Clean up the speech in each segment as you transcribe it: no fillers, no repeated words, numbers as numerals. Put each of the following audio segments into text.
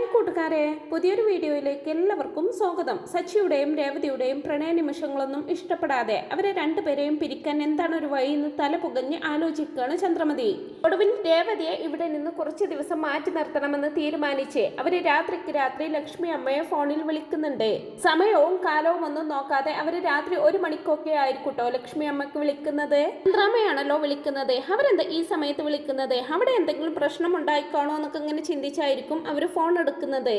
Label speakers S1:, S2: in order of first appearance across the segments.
S1: കൂട്ടുകാരെ, പുതിയൊരു വീഡിയോയിലേക്ക് എല്ലാവർക്കും സ്വാഗതം. സച്ചിയുടെയും രേവതിയുടെയും പ്രണയ നിമിഷങ്ങളൊന്നും ഇഷ്ടപ്പെടാതെ അവരെ രണ്ടുപേരെയും പിരിക്കാൻ എന്താണ് ഒരു വഴിയെന്ന് തല പുകഞ്ഞ് ആലോചിക്കുകയാണ് ചന്ദ്രമതി. ഒടുവിൽ രേവതിയെ ഇവിടെ നിന്ന് കുറച്ച് ദിവസം മാറ്റി നിർത്തണമെന്ന് തീരുമാനിച്ച് അവര് രാത്രിക്ക് രാത്രി ലക്ഷ്മി അമ്മയെ ഫോണിൽ വിളിക്കുന്നുണ്ട്. സമയവും കാലവും ഒന്നും നോക്കാതെ അവര് രാത്രി 1 മണിക്കൊക്കെ ആയിരിക്കട്ടോ ലക്ഷ്മി അമ്മക്ക് വിളിക്കുന്നത്. ചന്ദ്രമ്മയാണല്ലോ വിളിക്കുന്നത്. അവരെന്താ ഈ സമയത്ത് വിളിക്കുന്നത്? അവിടെ എന്തെങ്കിലും പ്രശ്നം ഉണ്ടായിക്കാണോ എന്നൊക്കെ ഇങ്ങനെ ചിന്തിച്ചായിരിക്കും അവര് ഫോൺ എടുക്കുന്നത്.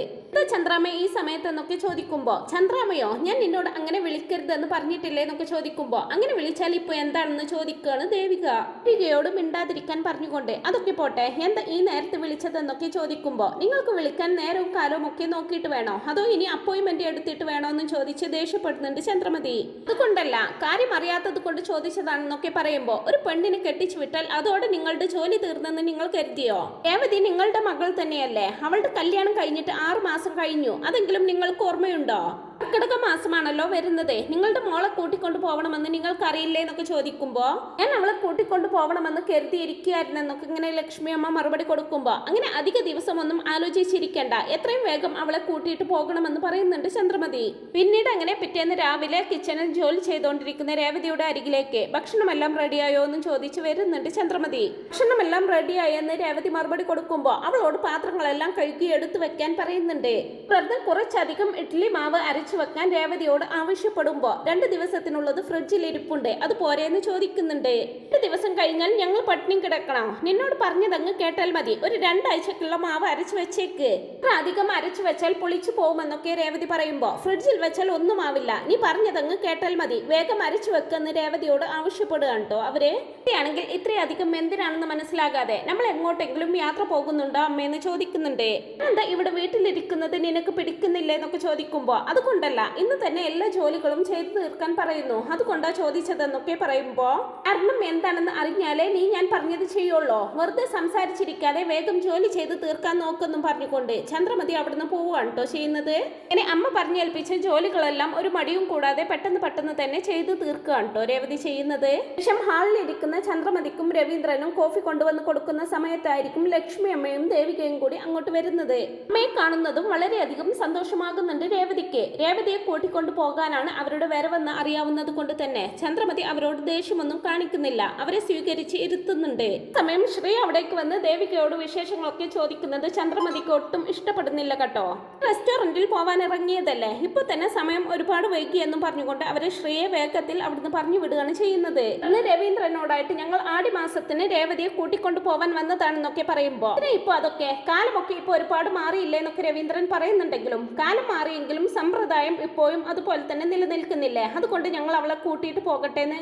S1: ചന്ദ്രാമ ഈ സമയത്ത് എന്നൊക്കെ ചോദിക്കുമ്പോ, ചന്ദ്രാമയോ ഞാൻ നിന്നോട് അങ്ങനെ വിളിക്കരുതെന്ന് പറഞ്ഞിട്ടില്ലേ എന്നൊക്കെ ചോദിക്കുമ്പോ, അങ്ങനെ വിളിച്ചാൽ ഇപ്പൊ എന്താണെന്ന് ചോദിക്കുകയാണ് ദേവിക. ദേവികയോട് മിണ്ടാതിരിക്കാൻ പറഞ്ഞുകൊണ്ട്, അതൊക്കെ പോട്ടെ, എന്താ ഈ നേരത്തെ വിളിച്ചതെന്നൊക്കെ ചോദിക്കുമ്പോ, നിങ്ങൾക്ക് വിളിക്കാൻ നേരവും കാലവും ഒക്കെ നോക്കിയിട്ട് വേണോ, അതോ ഇനി അപ്പോയിന്റ്മെന്റ് എടുത്തിട്ട് വേണോ എന്ന് ചോദിച്ച് ദേഷ്യപ്പെടുന്നുണ്ട് ചന്ദ്രമതി. അതുകൊണ്ടല്ല, കാര്യം അറിയാത്തത് കൊണ്ട് ചോദിച്ചതാണെന്നൊക്കെ പറയുമ്പോ, ഒരു പെണ്ണിനെ കെട്ടിച്ചു വിട്ടാൽ അതോടെ നിങ്ങളുടെ ജോലി തീർന്നെന്ന് നിങ്ങൾ കരുതിയോ? രേവതി നിങ്ങളുടെ മകൾ തന്നെയല്ലേ? അവളുടെ കല്യാണം കഴിഞ്ഞിട്ട് 6 മാസം കഴിഞ്ഞു. അതെങ്കിലും നിങ്ങൾക്ക് ഓർമ്മയുണ്ടോ? കർക്കിടക മാസമാണല്ലോ വരുന്നത്. നിങ്ങളുടെ മോളെ കൂട്ടിക്കൊണ്ടു പോകണമെന്ന് നിങ്ങൾക്ക് അറിയില്ലേ എന്നൊക്കെ ചോദിക്കുമ്പോ, ഞാൻ അവളെ കൂട്ടിക്കൊണ്ടു പോകണമെന്ന് കരുതിയിരിക്കുകയായിരുന്നെന്നൊക്കെ ഇങ്ങനെ ലക്ഷ്മി അമ്മ മറുപടി കൊടുക്കുമ്പോ, അങ്ങനെ അധിക ദിവസമൊന്നും ആലോചിച്ചിരിക്കേണ്ട, എത്രയും വേഗം അവളെ കൂട്ടിയിട്ട് പോകണമെന്ന് പറയുന്നുണ്ട് ചന്ദ്രമതി. പിന്നീട് അങ്ങനെ പിറ്റേന്ന് രാവിലെ കിച്ചണിൽ ജോലി ചെയ്തുകൊണ്ടിരിക്കുന്ന രേവതിയുടെ അരികിലേക്ക് ഭക്ഷണമെല്ലാം റെഡിയായോ എന്ന് ചോദിച്ചു വരുന്നുണ്ട് ചന്ദ്രമതി. ഭക്ഷണമെല്ലാം റെഡിയായെന്ന് രേവതി മറുപടി കൊടുക്കുമ്പോ അവളോട് പാത്രങ്ങളെല്ലാം കഴുകി എടുത്തു വെക്കാൻ പറയുന്നുണ്ട്. പ്രതി കുറച്ചധികം ഇഡ്ഡലി മാവ് അരച്ചു വെക്കാൻ രേവതിയോട് ആവശ്യപ്പെടുമ്പോ, 2 ദിവസത്തിനുള്ളത് ഫ്രിഡ്ജിൽ ഇരിപ്പുണ്ട്, അത് പോരെന്ന് ചോദിക്കുന്നുണ്ട്. 2 ദിവസം കഴിഞ്ഞാൽ ഞങ്ങൾ പട്ടിണി കിടക്കണം. നിന്നോട് പറഞ്ഞതങ്ങ് കേട്ടാൽ മതി. ഒരു 2 ആഴ്ചക്കുള്ള മാവ് അരച്ചു വെച്ചേക്ക്. അധികം അരച്ചു വെച്ചാൽ പൊളിച്ചു പോകുമെന്നൊക്കെ രേവതി പറയുമ്പോ, ഫ്രിഡ്ജിൽ വെച്ചാൽ ഒന്നും ആവില്ല, നീ പറഞ്ഞതങ്ങ് കേട്ടാൽ മതി, വേഗം അരച്ചു വെക്കെന്ന് രേവതിയോട് ആവശ്യപ്പെടുകയാണ് കേട്ടോ അവര്. ആണെങ്കിൽ ഇത്രയധികം എന്തിനാണെന്ന് മനസ്സിലാകാതെ നമ്മൾ എങ്ങോട്ടെങ്കിലും യാത്ര പോകുന്നുണ്ടോ അമ്മയെന്ന് ചോദിക്കുന്നുണ്ട്. എന്താ ഇവിടെ വീട്ടിലിരിക്കുന്നത് നിനക്ക് പിടിക്കുന്നില്ലേ എന്നൊക്കെ ചോദിക്കുമ്പോ, അതുകൊണ്ടല്ല, ഇന്ന് തന്നെ എല്ലാ ജോലികളും ചെയ്തു തീർക്കാൻ പറയുന്നു, അതുകൊണ്ടാ ചോദിച്ചതെന്നൊക്കെ പറയുമ്പോ, കാരണം എന്താണെന്ന് അറിഞ്ഞാലേ നീ ഞാൻ പറഞ്ഞത് ചെയ്യുള്ളൂ, വെറുതെ സംസാരിച്ചിരിക്കാതെ വേഗം ജോലി ചെയ്ത് തീർക്കാൻ നോക്കെന്നും പറഞ്ഞുകൊണ്ട് ചന്ദ്രമതി അവിടുന്ന് പോവുകയാണ് കേട്ടോ ചെയ്യുന്നത്. ഇനി അമ്മ പറഞ്ഞേൽപ്പിച്ച ജോലികളെല്ലാം ഒരു മടിയും കൂടാതെ പെട്ടെന്ന് തന്നെ ചെയ്തു തീർക്കുകയാണ് കേട്ടോ രേവതി ചെയ്യുന്നത്. ശേഷം ഹാളിൽ ഇരിക്കുന്ന ചന്ദ്രമതിക്കും രവീന്ദ്രനും കോഫി കൊണ്ടുവന്ന് കൊടുക്കുന്ന സമയത്തായിരിക്കും ലക്ഷ്മി അമ്മയും ദേവികയും കൂടി അങ്ങോട്ട് വരുന്നത്. അമ്മയെ കാണുന്നതും വളരെയധികം സന്തോഷമാകുന്നുണ്ട് രേവതിക്ക്. രേവതിയെ കൂട്ടിക്കൊണ്ടു പോകാനാണ് അവരുടെ വരവെന്ന് അറിയാവുന്നത് കൊണ്ട് തന്നെ ചന്ദ്രമതി അവരോട് ദേഷ്യമൊന്നും കാണിക്കുന്നില്ല, അവരെ സ്വീകരിച്ച് ഇരുത്തുന്നുണ്ട്. സമയം ശ്രീ അവിടേക്ക് വന്ന് ദേവികയോട് വിശേഷങ്ങളൊക്കെ ചോദിക്കുന്നത് ചന്ദ്രമതിക്ക് ഒട്ടും ഇഷ്ടപ്പെടുന്നില്ല കേട്ടോ. റെസ്റ്റോറന്റിൽ പോവാൻ ഇറങ്ങിയതല്ലേ, ഇപ്പൊ തന്നെ സമയം ഒരുപാട് വൈകിയെന്നും പറഞ്ഞുകൊണ്ട് അവരെ ശ്രീയെ വേഗത്തിൽ അവിടുന്ന് പറഞ്ഞു വിടുകയാണ് ചെയ്യുന്നത്. അന്ന് രവീന്ദ്രനോടായിട്ട് ഞങ്ങൾ ആടി മാസത്തിന് രേവതിയെ കൂട്ടിക്കൊണ്ടു പോവാൻ വന്നതാണെന്നൊക്കെ പറയുമ്പോ, ഇപ്പൊ അതൊക്കെ കാലമൊക്കെ ഇപ്പൊ ഒരുപാട് മാറിയില്ലേ എന്നൊക്കെ രവീന്ദ്രൻ പറയുന്നുണ്ടെങ്കിലും, കാലം മാറിയെങ്കിലും സമ്പ്രദായം ഇപ്പോഴും അതുപോലെ തന്നെ നിലനിൽക്കുന്നില്ലേ, അതുകൊണ്ട് ഞങ്ങൾ അവളെ കൂട്ടിയിട്ട് പോകട്ടെ എന്ന്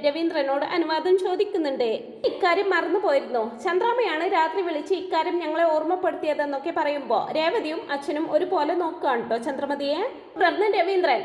S1: രവീന്ദ്രനോട് അനുവാദം ചോദിക്കുന്നുണ്ട്. ഇക്കാര്യം മറന്നുപോയിരുന്നു, ചന്ദ്രാമയാണ് രാത്രി വിളിച്ച് ഇക്കാര്യം ഞങ്ങളെ ഓർമ്മപ്പെടുത്തിയതെന്നൊക്കെ പറയുമ്പോ രേവതിയും അച്ഛനും ഒരുപോലെ നോക്കുകയാണ് കേട്ടോ ചന്ദ്രമതിയെ. തുടർന്ന് രവീന്ദ്രൻ,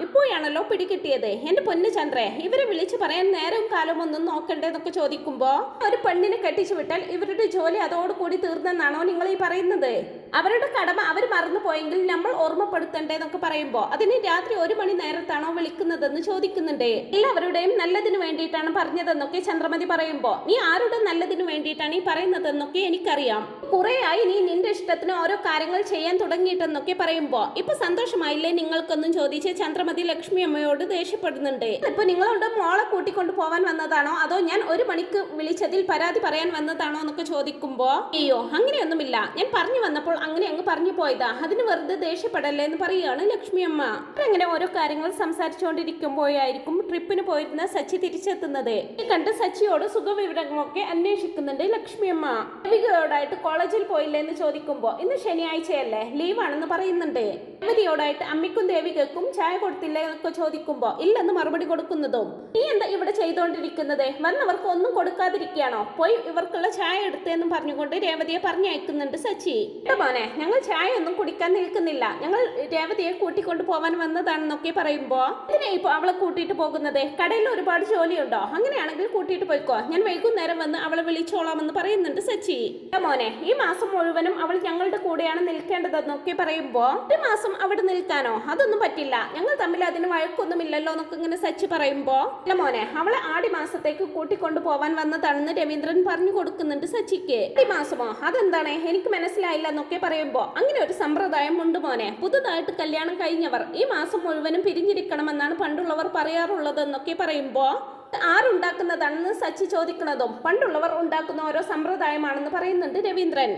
S1: ഇപ്പോഴാണല്ലോ പിടികിട്ടിയത് എന്റെ പൊന്നു ചന്ദ്രേ, ഇവരെ വിളിച്ച് പറയാൻ നേരവും കാലവും ഒന്നും നോക്കണ്ടേന്നൊക്കെ ചോദിക്കുമ്പോ, ഒരു പെണ്ണിനെ കെട്ടിച്ചു വിട്ടാൽ ഇവരുടെ ജോലി അതോടുകൂടി തീർന്നെന്നാണോ നിങ്ങൾ ഈ പറയുന്നത്? അവരുടെ കടമ അവർ മറന്നുപോയെങ്കിൽ നമ്മൾ ഓർമ്മപ്പെടുത്തണ്ടേന്നൊക്കെ പറയുമ്പോ, അതിന് രാത്രി 1 മണി നേരത്താണോ വിളിക്കുന്നതെന്ന് ചോദിക്കുന്നുണ്ട്. എല്ലാവരുടെയും നല്ലതിനു വേണ്ടിയിട്ടാണ് പറഞ്ഞതെന്നൊക്കെ ചന്ദ്രമതി പറയുമ്പോ, നീ ആരുടെ നല്ലതിനു വേണ്ടിയിട്ടാണ് ഈ പറയുന്നതെന്നൊക്കെ എനിക്കറിയാം, കുറേയായി നീ നിന്റെ ഇഷ്ടത്തിന് ഓരോ കാര്യങ്ങൾ ചെയ്യാൻ തുടങ്ങിയിട്ടെന്നൊക്കെ പറയുമ്പോ, ഇപ്പൊ സന്തോഷമായില്ലേ നിങ്ങൾക്കൊന്നും ചോദിച്ച് ചന്ദ്രമതി ലക്ഷ്മി അമ്മയോട് ദേഷ്യപ്പെടുന്നുണ്ട്. ഇപ്പൊ നിങ്ങളോട് മോളെ കൂട്ടിക്കൊണ്ടു പോവാൻ വന്നതാണോ, അതോ ഞാൻ 1 മണിക്ക് വിളിച്ചതിൽ പരാതി പറയാൻ വന്നതാണോ എന്നൊക്കെ ചോദിക്കുമ്പോ, അയ്യോ അങ്ങനെയൊന്നുമില്ല, ഞാൻ പറഞ്ഞു വന്നപ്പോൾ അങ്ങനെ അങ്ങ് പറഞ്ഞു പോയതാ, അതിന് വെറുതെ ദേഷ്യപ്പെടല്ലേ എന്ന് പറയുകയാണ് ലക്ഷ്മി അമ്മ. അങ്ങനെ ഓരോ കാര്യങ്ങൾ സംസാരിച്ചുകൊണ്ടിരിക്കുമ്പോഴായിരിക്കും ട്രിപ്പിന് പോയിരുന്ന സച്ചി തിരിച്ചെത്തുന്നത്. കണ്ട് സച്ചിയോട് സുഖവിവരങ്ങളൊക്കെ അന്വേഷിക്കുന്നുണ്ട് ലക്ഷ്മി അമ്മ. ദേവികയോടായിട്ട് കോളേജിൽ പോയില്ലേ എന്ന് ചോദിക്കുമ്പോ, ഇന്ന് ശനിയാഴ്ചയല്ലേ, ലീവാണെന്ന് പറയുന്നുണ്ട്. ദേവികയോടായിട്ട് അമ്മിക്കും ദേവികക്കും ചായ കൊടുത്തില്ലേ എന്നൊക്കെ ചോദിക്കുമ്പോ, ഇല്ലെന്ന് മറുപടി കൊടുക്കുന്നതും, നീ എന്താ ഇവിടെ ചെയ്തോണ്ടിരിക്കുന്നത്, വന്നവർക്ക് ഒന്നും കൊടുക്കാതിരിക്കുകയാണോ, പോയി ഇവർക്കുള്ള ചായ എടുത്തേന്നും പറഞ്ഞുകൊണ്ട് രേവതിയെ പറഞ്ഞയക്കുന്നുണ്ട് സച്ചി. മോനെ, ഞങ്ങൾ ചായ ഒന്നും കുടിക്കാൻ നിൽക്കുന്നില്ല, ഞങ്ങൾ രേവതിയെ കൂട്ടിക്കൊണ്ടു പോവാൻ വന്നതാണെന്നൊക്കെ പറയുമ്പോ, ഇതിനെ ഇപ്പൊ അവളെ കൂട്ടിയിട്ട് പോകുന്നത്, കടയിൽ ഒരുപാട് ജോലിയുണ്ടോ, അങ്ങനെയാണെങ്കിൽ കൂട്ടിയിട്ട് പോയിക്കോ, ഞാൻ വൈകുന്നേരം വന്ന് അവളെ വിളിച്ചോളാമെന്ന് പറയുന്നുണ്ട് സച്ചി. മോനെ, ഈ ഈ മാസം മുഴുവനും അവൾ ഞങ്ങളുടെ കൂടെയാണ് നിൽക്കേണ്ടതെന്നൊക്കെ പറയുമ്പോ ഒരു മാസം അവിടെ നിൽക്കാനോ അതൊന്നും പറ്റില്ല, ഞങ്ങൾ തമ്മിൽ അതിന് വഴക്കൊന്നുമില്ലല്ലോ എന്നൊക്കെ ഇങ്ങനെ സച്ചി പറയുമ്പോ അല്ല മോനെ, അവളെ ആടി മാസത്തേക്ക് കൂട്ടിക്കൊണ്ടു പോവാൻ വന്നതാണെന്ന് രവീന്ദ്രൻ പറഞ്ഞു കൊടുക്കുന്നുണ്ട് സച്ചിക്ക്. ആടി മാസമോ, അതെന്താണ് എനിക്ക് മനസ്സിലായില്ല എന്നൊക്കെ പറയുമ്പോ അങ്ങനെ ഒരു സമ്പ്രദായം ഉണ്ട് മോനെ, പുതുതായിട്ട് കല്യാണം കഴിഞ്ഞവർ ഈ മാസം മുഴുവനും പിരിഞ്ഞിരിക്കണമെന്നാണ് പണ്ടുള്ളവർ പറയാറുള്ളതെന്നൊക്കെ പറയുമ്പോ ആരുണ്ടാക്കുന്നതാണെന്ന് സച്ചി ചോദിക്കുന്നതും പണ്ടുള്ളവർ ഉണ്ടാക്കുന്ന ഓരോ സമ്പ്രദായമാണെന്ന് പറയുന്നുണ്ട് രവീന്ദ്രൻ.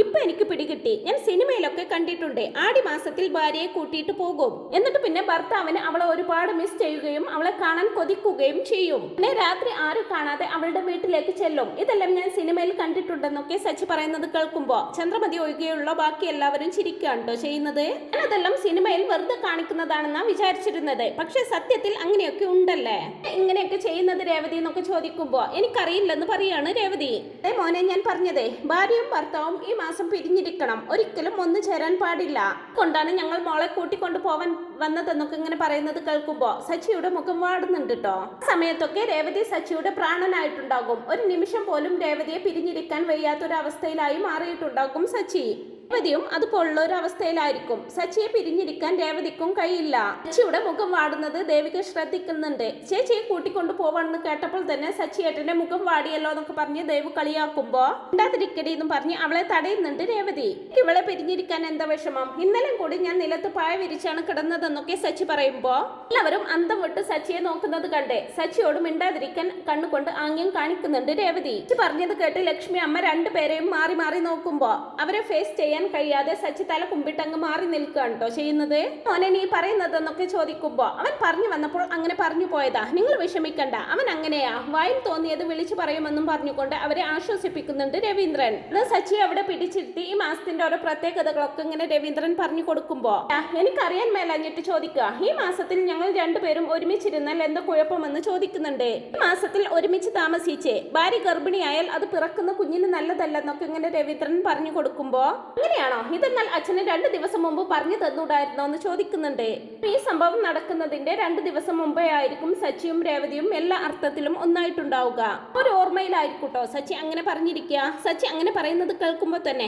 S1: ഇപ്പൊ എനിക്ക് പിടികിട്ടി, ഞാൻ സിനിമയിലൊക്കെ കണ്ടിട്ടുണ്ട്, ആടി മാസത്തിൽ ഭാര്യയെ കൂട്ടിയിട്ട് പോകും, എന്നിട്ട് പിന്നെ ഭർത്താവിന് അവളെ ഒരുപാട് മിസ് ചെയ്യുകയും അവളെ കാണാൻ കൊതിക്കുകയും ചെയ്യും, പിന്നെ രാത്രി ആരും കാണാതെ അവളുടെ വീട്ടിലേക്ക് ചെല്ലും. ഇതെല്ലാം ഞാൻ സിനിമയിൽ കണ്ടിട്ടുണ്ടെന്നൊക്കെ സച്ചി പറയുന്നത് കേൾക്കുമ്പോ ചന്ദ്രമതി ഒഴികെയുള്ള ബാക്കി എല്ലാവരും ചിരിക്കുകയാണോ ചെയ്യുന്നത്. അതെല്ലാം സിനിമയിൽ വെറുതെ കാണിക്കുന്നതാണെന്നാ വിചാരിച്ചിരുന്നത്, പക്ഷെ സത്യത്തിൽ അങ്ങനെയൊക്കെ ഉണ്ടല്ലേ, ഇങ്ങനെയൊക്കെ ചെയ്യുന്നത് രേവതി എന്നൊക്കെ ചോദിക്കുമ്പോ എനിക്കറിയില്ലെന്ന് പറയാണ് രേവതി. അതേ മോനെ, ഞാൻ പറഞ്ഞതേ ഭാര്യയും ഭർത്താവും ഈ മാസം പിരിഞ്ഞിരിക്കണം, ഒരിക്കലും ഒന്നു ചേരാൻ പാടില്ല, കൊണ്ടാണ് ഞങ്ങൾ മോളെ കൂട്ടിക്കൊണ്ടു പോവാൻ വന്നതെന്നൊക്കെ ഇങ്ങനെ പറയുന്നത് കേൾക്കുമ്പോ സച്ചിയുടെ മുഖം വാടുന്നുണ്ട് കേട്ടോ. സമയത്തൊക്കെ രേവതി സച്ചിയുടെ പ്രാണനായിട്ടുണ്ടാകും, ഒരു നിമിഷം പോലും രേവതിയെ പിരിഞ്ഞിരിക്കാൻ വയ്യാത്തൊരവസ്ഥയിലായി മാറിയിട്ടുണ്ടാകും സച്ചി. രേവതിയും അതുപോലുള്ള ഒരു അവസ്ഥയിലായിരിക്കും. സച്ചിയെ പിരിഞ്ഞിരിക്കാൻ രേവതിക്കും കഴിയില്ല. സച്ചിയുടെ മുഖം വാടുന്നത് ദേവിക ശ്രദ്ധിക്കുന്നുണ്ട്. ചേച്ചിയെ കൂട്ടിക്കൊണ്ടു പോവാണെന്ന് കേട്ടപ്പോൾ തന്നെ സച്ചിയേട്ടന്റെ മുഖം വാടിയല്ലോ എന്നൊക്കെ പറഞ്ഞ് ദേവ് കളിയാക്കുമ്പോ ഉണ്ടാതിരിക്കടി എന്നും പറഞ്ഞ് അവളെ തടയുന്നുണ്ട് രേവതി. ഇവളെ പിരിഞ്ഞിരിക്കാൻ എന്താ വിഷമം, ഇന്നലെ കൂടി ഞാൻ നിലത്ത് പായ വിരിച്ചാണ് കിടന്നതെന്നൊക്കെ സച്ചി പറയുമ്പോ എല്ലാവരും അന്തം വിട്ട് സച്ചിയെ നോക്കുന്നത് കണ്ടേ സച്ചിയോട് മിണ്ടാതിരിക്കാൻ കണ്ണുകൊണ്ട് ആംഗ്യം കാണിക്കുന്നുണ്ട് രേവതി. പറഞ്ഞത് കേട്ട് ലക്ഷ്മി അമ്മ രണ്ടുപേരെയും മാറി മാറി നോക്കുമ്പോ അവരെ ഫേസ് ചെയ്യാൻ കഴിയാതെ സച്ചി തല കുമ്പിട്ടങ്ങ് മാറി നിൽക്കുകയാണ് കേട്ടോ ചെയ്യുന്നത്. മോനെ നീ പറയുന്നതെന്നൊക്കെ ചോദിക്കുമ്പോ അവൻ പറഞ്ഞു വന്നപ്പോൾ അങ്ങനെ പറഞ്ഞു പോയതാ, നിങ്ങൾ വിഷമിക്കണ്ട, അവൻ അങ്ങനെയാ, വായിൽ തോന്നിയത് വിളിച്ചു പറയുമെന്നും പറഞ്ഞുകൊണ്ട് അവരെ ആശ്വസിപ്പിക്കുന്നുണ്ട് രവീന്ദ്രൻ. സച്ചി അവിടെ പിടിച്ചിരുത്തി ഈ മാസത്തിന്റെ ഓരോ പ്രത്യേകതകളൊക്കെ ഇങ്ങനെ രവീന്ദ്രൻ പറഞ്ഞു കൊടുക്കുമ്പോ എനിക്കറിയാൻ മേലഞ്ഞിട്ട് ചോദിക്കുക, ഈ മാസത്തിൽ ഞങ്ങൾ രണ്ടുപേരും ഒരുമിച്ചിരുന്നാൽ എന്താ കുഴപ്പമെന്ന് ചോദിക്കുന്നുണ്ട്. ഈ മാസത്തിൽ ഒരുമിച്ച് താമസിച്ചേ ഭാര്യ ഗർഭിണിയായാൽ അത് പിറക്കുന്ന കുഞ്ഞിന് നല്ലതല്ലെന്നൊക്കെ ഇങ്ങനെ രവീന്ദ്രൻ പറഞ്ഞു കൊടുക്കുമ്പോ അങ്ങനെയാണോ, ഇതെന്നാൽ അച്ഛന് 2 ദിവസം മുമ്പ് പറഞ്ഞു തന്നൂടായിരുന്നോ എന്ന് ചോദിക്കുന്നുണ്ട്. ഈ സംഭവം നടക്കുന്നതിന്റെ 2 ദിവസം മുമ്പേ ആയിരിക്കും സച്ചിയും രേവതിയും എല്ലാ അർത്ഥത്തിലും ഒന്നായിട്ടുണ്ടാവുക. ഒരു ഓർമ്മയിലായിരിക്കൂട്ടോ സച്ചി അങ്ങനെ പറഞ്ഞിരിക്കുക. സച്ചി അങ്ങനെ പറയുന്നത് കേൾക്കുമ്പോ തന്നെ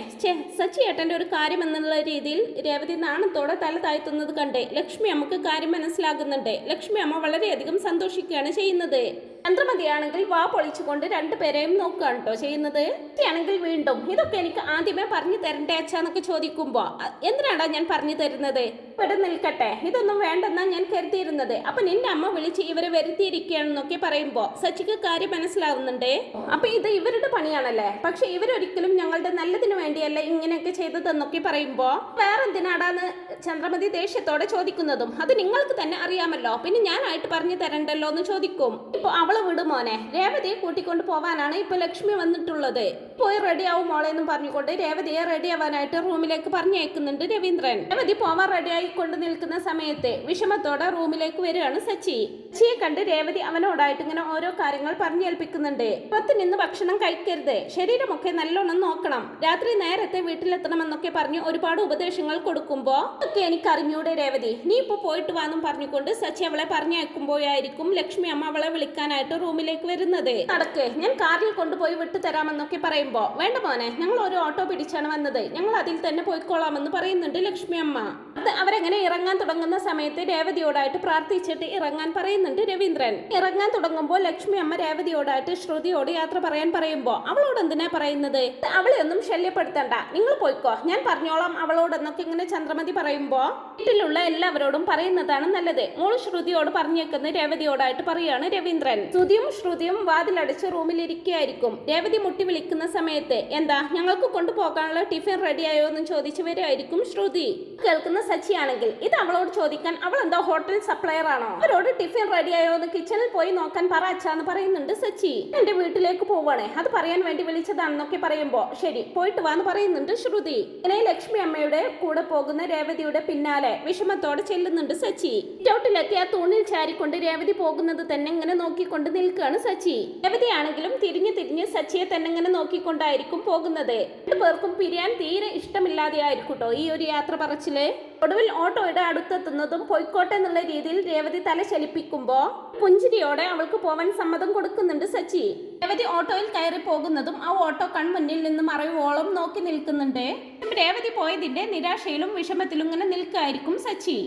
S1: സച്ചി ഏട്ടന്റെ ഒരു കാര്യം എന്നുള്ള രീതിയിൽ രേവതി നാണത്തോടെ തല താഴ്ത്തുന്നത് കണ്ട് ലക്ഷ്മി അമ്മക്ക് കാര്യം മനസ്സിലാകുന്നുണ്ട്. ലക്ഷ്മി അമ്മ വളരെയധികം സന്തോഷിക്കുകയാണ് ചെയ്യുന്നത്. ചന്ദ്രമതിയാണെങ്കിൽ വാ പൊളിച്ചുകൊണ്ട് രണ്ടുപേരെയും നോക്കുകയാണ് കേട്ടോ ചെയ്യുന്നത്. ആണെങ്കിൽ വീണ്ടും ഇതൊക്കെ എനിക്ക് ആദ്യമേ പറഞ്ഞു തരണ്ടേ അച്ഛാന്നൊക്കെ ചോദിക്കുമ്പോ എന്തിനാടാ ഞാൻ പറഞ്ഞു തരുന്നത്, ഇവിടെ നിൽക്കട്ടെ, ഇതൊന്നും വേണ്ടെന്നാ ഞാൻ കരുതിയിരുന്നത്, അപ്പൊ നിന്റെ അമ്മ വിളിച്ച് ഇവരെ വരുത്തിയിരിക്കുകയാണെന്നൊക്കെ പറയുമ്പോ സച്ചിക്ക് കാര്യം മനസ്സിലാവുന്നുണ്ട്. അപ്പൊ ഇത് ഇവരുടെ പണിയാണല്ലേ, പക്ഷെ ഇവരൊരിക്കലും ഞങ്ങളുടെ നല്ലതിനു വേണ്ടിയല്ല ഇങ്ങനെയൊക്കെ ചെയ്തതെന്നൊക്കെ പറയുമ്പോ വേറെന്തിനാടാന്ന് ചന്ദ്രമതി ദേഷ്യത്തോടെ ചോദിക്കുന്നതും അത് നിങ്ങൾക്ക് തന്നെ അറിയാമല്ലോ, പിന്നെ ഞാനായിട്ട് പറഞ്ഞു തരണ്ടല്ലോ എന്ന് ചോദിക്കും. ഇപ്പൊ അവള് വിടുമോനെ, രേവതിയെ കൂട്ടിക്കൊണ്ട് പോവാനാണ് ഇപ്പൊ ലക്ഷ്മി വന്നിട്ടുള്ളത്, പോയി റെഡി ആവും മോളെ എന്നും പറഞ്ഞുകൊണ്ട് രേവതിയെ റെഡി ആവാനായിട്ട് റൂമിലേക്ക് പറഞ്ഞയക്കുന്നുണ്ട് രവീന്ദ്രൻ. രേവതി പോവാൻ റെഡിയായി കൊണ്ട് നിൽക്കുന്ന സമയത്ത് വിഷമത്തോടെ റൂമിലേക്ക് വരികയാണ് സച്ചി. സച്ചിയെ കണ്ട് രേവതി അവനോടായിട്ട് ഇങ്ങനെ ഓരോ കാര്യങ്ങൾ പറഞ്ഞേൽപ്പിക്കുന്നുണ്ട്. പുറത്ത് നിന്ന് ഭക്ഷണം കഴിക്കരുത്, ശരീരമൊക്കെ നല്ലോണം നോക്കണം, രാത്രി നേരത്തെ വീട്ടിലെത്തണമെന്നൊക്കെ പറഞ്ഞ് ഒരുപാട് ഉപദേശങ്ങൾ കൊടുക്കുമ്പോ ഒക്കെ എനിക്ക് അറിഞ്ഞൂടെ രേവതി, നീ ഇപ്പൊ പോയിട്ട് വാന്നും പറഞ്ഞുകൊണ്ട് സച്ചി അവളെ പറഞ്ഞയക്കുമ്പോഴായിരിക്കും ലക്ഷ്മി അമ്മ അവളെ വിളിക്കാനായിട്ട് റൂമിലേക്ക് വരുന്നത്. നടക്ക്, ഞാൻ കാറിൽ കൊണ്ടുപോയി വിട്ടു തരാമെന്നൊക്കെ പറയുമ്പോ വേണ്ട മോനെ, ഞങ്ങൾ ഒരു ഓട്ടോ പിടിച്ചാണ് വന്നത്, ഞങ്ങൾ അതിൽ തന്നെ പോയിക്കോളാമെന്ന് പറയുന്നുണ്ട് ലക്ഷ്മി അമ്മ. അത് അവരെങ്ങനെ ഇറങ്ങാൻ തുടങ്ങുന്ന സമയത്ത് രേവതിയോടായിട്ട് പ്രാർത്ഥിച്ചിട്ട് ഇറങ്ങാൻ പറയുന്നുണ്ട് രവീന്ദ്രൻ. ഇറങ്ങാൻ തുടങ്ങുമ്പോൾ ലക്ഷ്മി അമ്മ രേവതിയോടായിട്ട് ശ്രുതിയോട് യാത്ര പറയാൻ പറയുമ്പോ അവളോട് എന്തിനാ പറയുന്നത്, അവളെ ഒന്നും ശല്യപ്പെടുത്തണ്ട, നിങ്ങൾ പോയിക്കോ, ഞാൻ പറഞ്ഞോളാം അവളോടെന്നൊക്കെ ഇങ്ങനെ ചന്ദ്രമതി പറയുമ്പോ വീട്ടിലുള്ള എല്ലാവരോടും പറയുന്നതാണ് നല്ലത്, മോള് ശ്രുതിയോട് പറഞ്ഞേക്കുന്ന രേവതിയോടായിട്ട് പറയാണ് രവീന്ദ്രൻ. ശ്രുതിയും വാതിലടച്ച് റൂമിലിരിക്കുകയായിരിക്കും. രേവതി മുട്ടി വിളിക്കുന്ന സമയത്ത് എന്താ ഞങ്ങൾക്ക് കൊണ്ടുപോകാനുള്ള ടിഫിൻ റെഡിയായോ എന്ന് ചോദിച്ചു വരികയായിരിക്കും ശ്രുതി. കേൾക്കുന്ന സച്ചിയാണെങ്കിൽ ഇത് അവളോട് ചോദിക്കാൻ അവൾ എന്താ ഹോട്ടൽ സപ്ലയർ ആണോ, അവരോട് ടിഫിൻ റെഡിയായോ എന്ന് കിച്ചണിൽ പോയി നോക്കാൻ പറ അച്ഛാന്ന് പറയുന്നുണ്ട് സച്ചി. എന്റെ വീട്ടിലേക്ക് പോവാണേ, അത് പറയാൻ വേണ്ടി വിളിച്ചതാണെന്നൊക്കെ പറയുമ്പോ ശരി പോയിട്ട് വാന്ന് പറയുന്നുണ്ട് ശ്രുതി. ഇങ്ങനെ ലക്ഷ്മി അമ്മയുടെ കൂടെ പോകുന്ന രേവതിയുടെ പിന്നാലെ വിഷമത്തോടെ ചെല്ലുന്നുണ്ട് സച്ചി. ചോട്ടിലെത്തി ആ തൂണിൽ ചാരിക്കൊണ്ട് രേവതി പോകുന്നത് തന്നെ ഇങ്ങനെ നോക്കിക്കൊണ്ട് നിൽക്കുകയാണ് സച്ചി. രേവതിയാണെങ്കിലും തിരിഞ്ഞ് സച്ചിയെ തന്നെ ഇങ്ങനെ നോക്കിക്കൊണ്ടായിരിക്കും പോകുന്നത്. രണ്ടു പേർക്കും പിരിയാൻ തീരെ ഇഷ്ടമില്ലാതെ ആയിരിക്കും കേട്ടോ ഈ ഒരു യാത്ര പറച്ചില്. ഒടുവിൽ ഓട്ടോയുടെ അടുത്തെത്തുന്നതും പൊയ്ക്കോട്ടെ എന്നുള്ള രീതിയിൽ രേവതി തല ചലിപ്പിക്കുമ്പോൾ പുഞ്ചിരിയോടെ അവൾക്ക് പോവാൻ സമ്മതം കൊടുക്കുന്നുണ്ട് സച്ചി. രേവതി ഓട്ടോയിൽ കയറി പോകുന്നതും ആ ഓട്ടോ കൺമുന്നിൽ നിന്ന് മറയുവോളം നോക്കി നിൽക്കുന്നുണ്ട്. രേവതി പോയതിന്റെ നിരാശയിലും വിഷമത്തിലും ഇങ്ങനെ നിൽക്കായിരിക്കും സച്ചി.